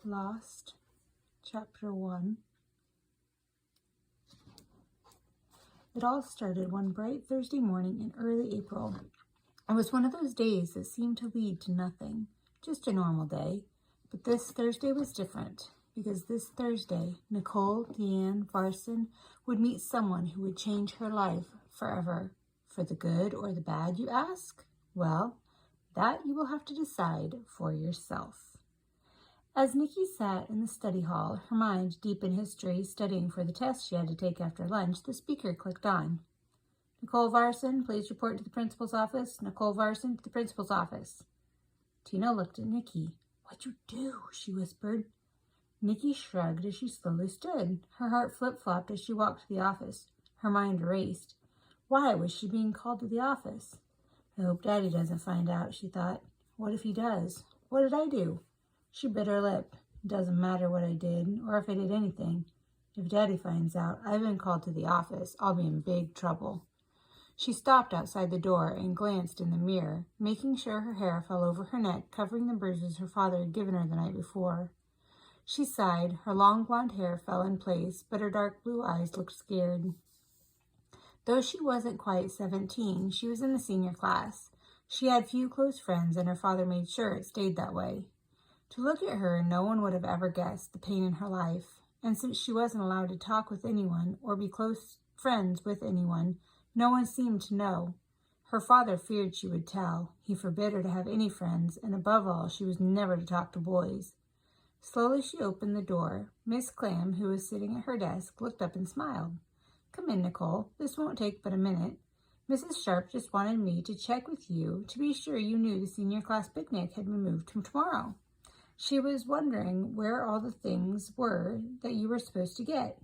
Lost, Chapter 1. It all started one bright Thursday morning in early April. It was one of those days that seemed to lead to nothing, just a normal day. But this Thursday was different, because this Thursday, Nicole Deanne Varson would meet someone who would change her life forever. For the good or the bad, you ask? Well, that you will have to decide for yourself. As Nikki sat in the study hall, her mind deep in history, studying for the test she had to take after lunch, the speaker clicked on. Nicole Varson, please report to the principal's office. Nicole Varson to the principal's office. Tina looked at Nikki. What'd you do? She whispered. Nikki shrugged as she slowly stood. Her heart flip-flopped as she walked to the office. Her mind raced. Why was she being called to the office? I hope Daddy doesn't find out, she thought. What if he does? What did I do? She bit her lip. It doesn't matter what I did, or if I did anything. If Daddy finds out I've been called to the office, I'll be in big trouble. She stopped outside the door and glanced in the mirror, making sure her hair fell over her neck, covering the bruises her father had given her the night before. She sighed. Her long blonde hair fell in place, but her dark blue eyes looked scared. Though she wasn't quite 17, she was in the senior class. She had few close friends, and her father made sure it stayed that way. To look at her, no one would have ever guessed the pain in her life, and since she wasn't allowed to talk with anyone or be close friends with anyone, no one seemed to know. Her father feared she would tell. He forbid her to have any friends, and above all, she was never to talk to boys. Slowly she opened the door. Miss Clam, who was sitting at her desk, looked up and smiled. Come in, Nicole. This won't take but a minute. Mrs. Sharp just wanted me to check with you to be sure you knew the senior class picnic had been moved to tomorrow. She was wondering where all the things were that you were supposed to get.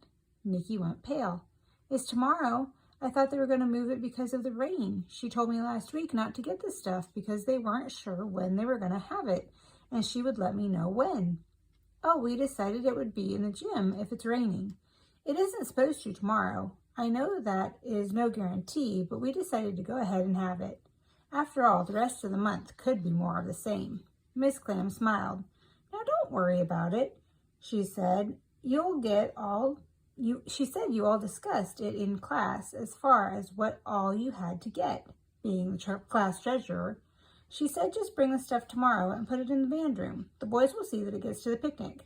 Nikki went pale. It's tomorrow. I thought they were going to move it because of the rain. She told me last week not to get this stuff because they weren't sure when they were going to have it, and she would let me know when. Oh, we decided it would be in the gym if it's raining. It isn't supposed to tomorrow. I know that is no guarantee, but we decided to go ahead and have it. After all, the rest of the month could be more of the same. Miss Clam smiled. Now don't worry about it, she said. You all discussed it in class as far as what all you had to get. Being the class treasurer, she said just bring the stuff tomorrow and put it in the band room. The boys will see that it gets to the picnic.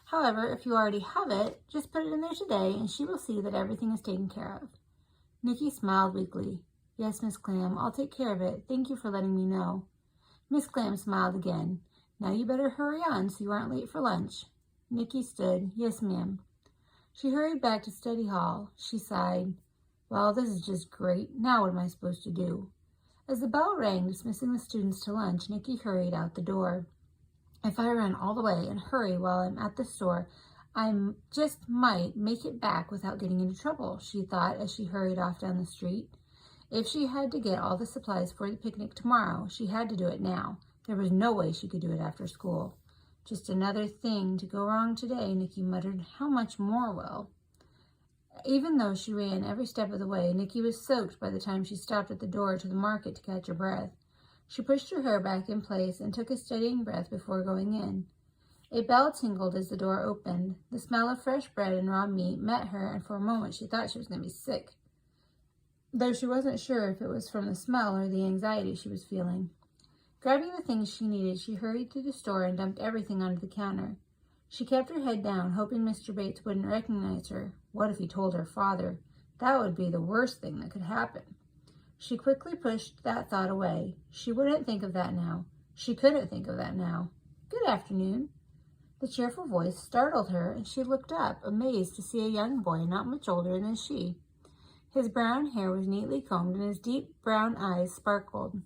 However, if you already have it, just put it in there today and she will see that everything is taken care of. Nikki smiled weakly. Yes, Miss Clam, I'll take care of it. Thank you for letting me know. Miss Clam smiled again. Now you better hurry on so you aren't late for lunch. Nikki stood. Yes, ma'am. She hurried back to study hall. She sighed. Well, this is just great. Now what am I supposed to do? As the bell rang, dismissing the students to lunch, Nikki hurried out the door. If I run all the way and hurry while I'm at the store, I just might make it back without getting into trouble, she thought as she hurried off down the street. If she had to get all the supplies for the picnic tomorrow, she had to do it now. There was no way she could do it after school. Just another thing to go wrong today, Nikki muttered. How much more will? Even though she ran every step of the way, Nikki was soaked by the time she stopped at the door to the market to catch her breath. She pushed her hair back in place and took a steadying breath before going in. A bell tinkled as the door opened. The smell of fresh bread and raw meat met her, and for a moment she thought she was going to be sick, though she wasn't sure if it was from the smell or the anxiety she was feeling. Grabbing the things she needed, she hurried through the store and dumped everything onto the counter. She kept her head down, hoping Mr. Bates wouldn't recognize her. What if he told her father? That would be the worst thing that could happen. She quickly pushed that thought away. She wouldn't think of that now. She couldn't think of that now. Good afternoon. The cheerful voice startled her, and she looked up, amazed to see a young boy not much older than she. His brown hair was neatly combed, and his deep brown eyes sparkled.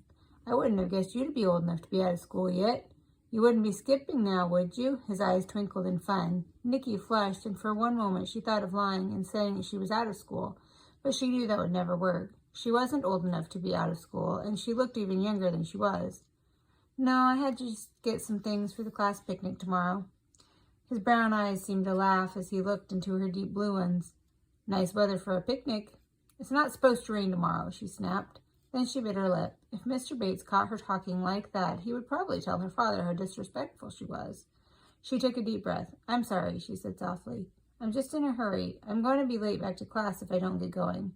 I wouldn't have guessed you to be old enough to be out of school yet. You wouldn't be skipping now, would you? His eyes twinkled in fun. Nikki flushed, and for one moment she thought of lying and saying that she was out of school, but she knew that would never work. She wasn't old enough to be out of school, and she looked even younger than she was. No, I had to just get some things for the class picnic tomorrow. His brown eyes seemed to laugh as he looked into her deep blue ones. Nice weather for a picnic. It's not supposed to rain tomorrow, she snapped. Then she bit her lip. If Mr. Bates caught her talking like that, he would probably tell her father how disrespectful she was. She took a deep breath. "I'm sorry," she said softly. "I'm just in a hurry. I'm going to be late back to class if I don't get going."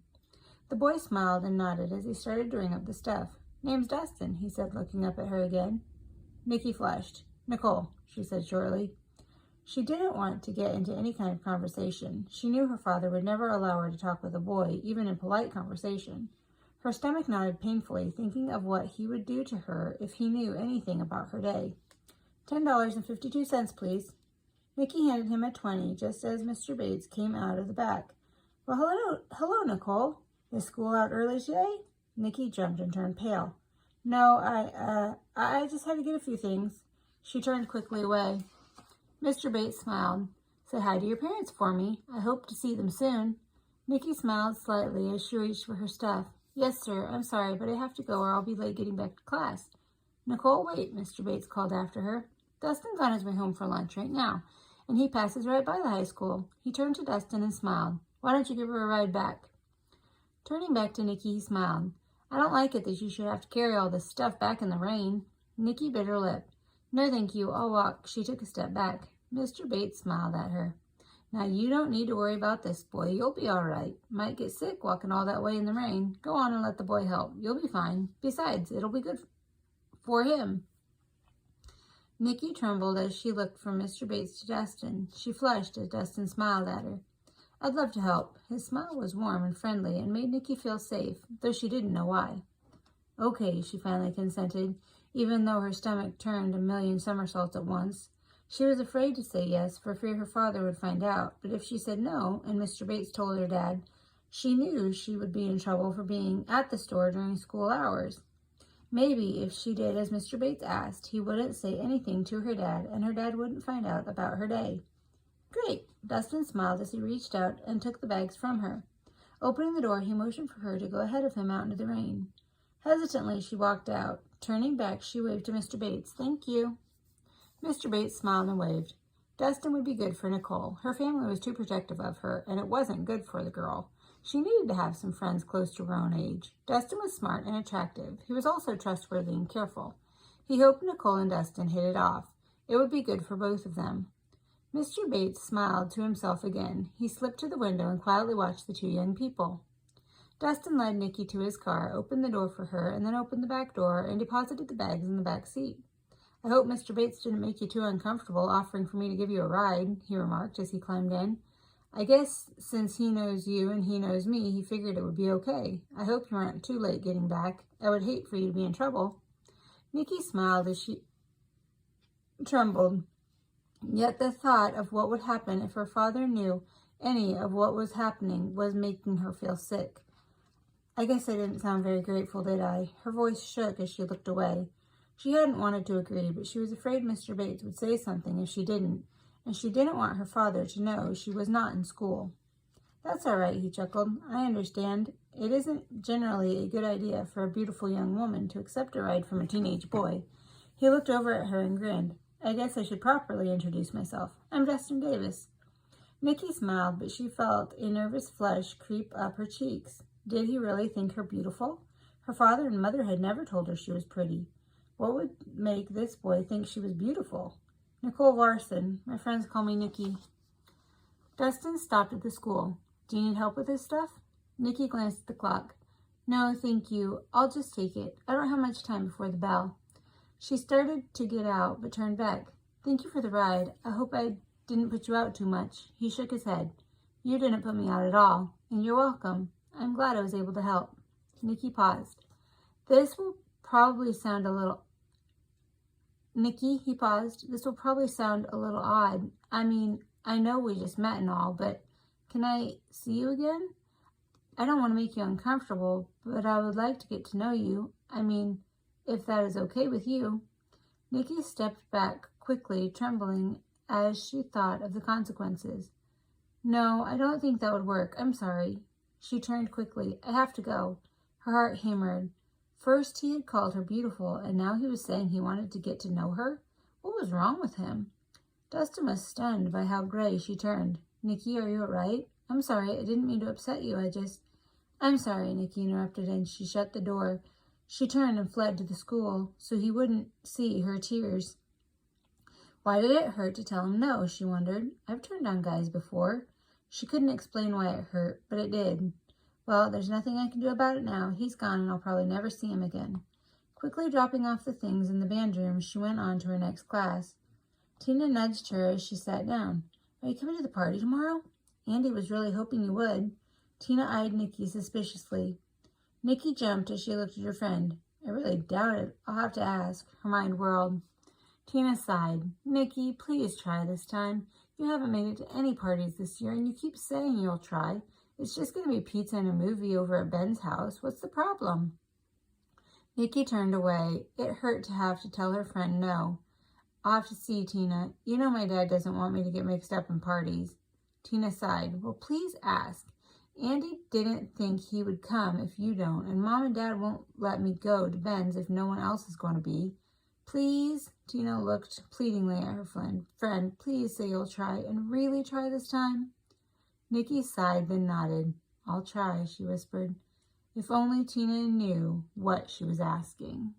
The boy smiled and nodded as he started to ring up the stuff. "Name's Dustin," he said, looking up at her again. Nikki flushed. "Nicole," she said shortly. She didn't want to get into any kind of conversation. She knew her father would never allow her to talk with a boy, even in polite conversation. Her stomach knotted painfully, thinking of what he would do to her if he knew anything about her day. $10.52, please." Nikki handed him a 20 just as Mr. Bates came out of the back. "Well, hello, Nicole. Is school out early today?" Nikki jumped and turned pale. "No, I just had to get a few things." She turned quickly away. Mr. Bates smiled. "Say hi to your parents for me. I hope to see them soon." Nikki smiled slightly as she reached for her stuff. "Yes, sir. I'm sorry, but I have to go or I'll be late getting back to class." "Nicole, wait," Mr. Bates called after her. "Dustin's on his way home for lunch right now, and he passes right by the high school." He turned to Dustin and smiled. "Why don't you give her a ride back?" Turning back to Nikki, he smiled. "I don't like it that you should have to carry all this stuff back in the rain." Nikki bit her lip. "No, thank you. I'll walk." She took a step back. Mr. Bates smiled at her. "Now, you don't need to worry about this, boy. You'll be all right. Might get sick walking all that way in the rain. Go on and let the boy help. You'll be fine. Besides, it'll be good for him." Nikki trembled as she looked from Mr. Bates to Dustin. She flushed as Dustin smiled at her. "I'd love to help." His smile was warm and friendly and made Nikki feel safe, though she didn't know why. "Okay," she finally consented, even though her stomach turned a million somersaults at once. She was afraid to say yes for fear her father would find out, but if she said no and Mr. Bates told her dad, she knew she would be in trouble for being at the store during school hours. Maybe if she did as Mr. Bates asked, he wouldn't say anything to her dad and her dad wouldn't find out about her day. "Great!" Dustin smiled as he reached out and took the bags from her. Opening the door, he motioned for her to go ahead of him out into the rain. Hesitantly, she walked out. Turning back, she waved to Mr. Bates. "Thank you." Mr. Bates smiled and waved. Dustin would be good for Nicole. Her family was too protective of her, and it wasn't good for the girl. She needed to have some friends close to her own age. Dustin was smart and attractive. He was also trustworthy and careful. He hoped Nicole and Dustin hit it off. It would be good for both of them. Mr. Bates smiled to himself again. He slipped to the window and quietly watched the two young people. Dustin led Nikki to his car, opened the door for her, and then opened the back door and deposited the bags in the back seat. "I hope Mr. Bates didn't make you too uncomfortable offering for me to give you a ride," he remarked as he climbed in. "I guess since he knows you and he knows me, he figured it would be okay. I hope you aren't too late getting back. I would hate for you to be in trouble." Nikki smiled as she trembled. Yet the thought of what would happen if her father knew any of what was happening was making her feel sick. "I guess I didn't sound very grateful, did I?" Her voice shook as she looked away. She hadn't wanted to agree, but she was afraid Mr. Bates would say something if she didn't, and she didn't want her father to know she was not in school. "That's all right," he chuckled. "I understand. It isn't generally a good idea for a beautiful young woman to accept a ride from a teenage boy." He looked over at her and grinned. "I guess I should properly introduce myself. I'm Dustin Davis." Nikki smiled, but she felt a nervous flush creep up her cheeks. Did he really think her beautiful? Her father and mother had never told her she was pretty. What would make this boy think she was beautiful? "Nicole Larson. My friends call me Nikki." Dustin stopped at the school. "Do you need help with this stuff?" Nikki glanced at the clock. "No, thank you. I'll just take it. I don't have much time before the bell." She started to get out, but turned back. "Thank you for the ride. I hope I didn't put you out too much." He shook his head. "You didn't put me out at all, and you're welcome. I'm glad I was able to help." Nikki paused. This will probably sound a little odd. I mean, I know we just met and all, but can I see you again? I don't want to make you uncomfortable, but I would like to get to know you. I mean, if that is okay with you." Nikki stepped back quickly, trembling as she thought of the consequences. "No, I don't think that would work. I'm sorry." She turned quickly. "I have to go." Her heart hammered. First he had called her beautiful, and now he was saying he wanted to get to know her? What was wrong with him? Dustin was stunned by how gray she turned. "Nikki, are you all right? I'm sorry, I didn't mean to upset you. I'm sorry," Nikki interrupted, and she shut the door. She turned and fled to the school so he wouldn't see her tears. Why did it hurt to tell him no, she wondered. I've turned down guys before. She couldn't explain why it hurt, but it did. Well, there's nothing I can do about it now. He's gone and I'll probably never see him again. Quickly dropping off the things in the band room, she went on to her next class. Tina nudged her as she sat down. Are you coming to the party tomorrow? Andy was really hoping you would. Tina eyed Nikki suspiciously. Nikki jumped as she looked at her friend. I really doubt it. I'll have to ask. Her mind whirled. Tina sighed. Nikki, please try this time. You haven't made it to any parties this year, and you keep saying you'll try. It's just going to be pizza and a movie over at Ben's house. What's the problem? Nikki turned away. It hurt to have to tell her friend no. I'll have to see, Tina. You know my dad doesn't want me to get mixed up in parties. Tina sighed. Well, please ask. Andy didn't think he would come if you don't, and Mom and Dad won't let me go to Ben's if no one else is going to be. Please? Tina looked pleadingly at her friend. Please say you'll try, and really try this time. Nikki sighed, then nodded. I'll try, she whispered. If only Tina knew what she was asking.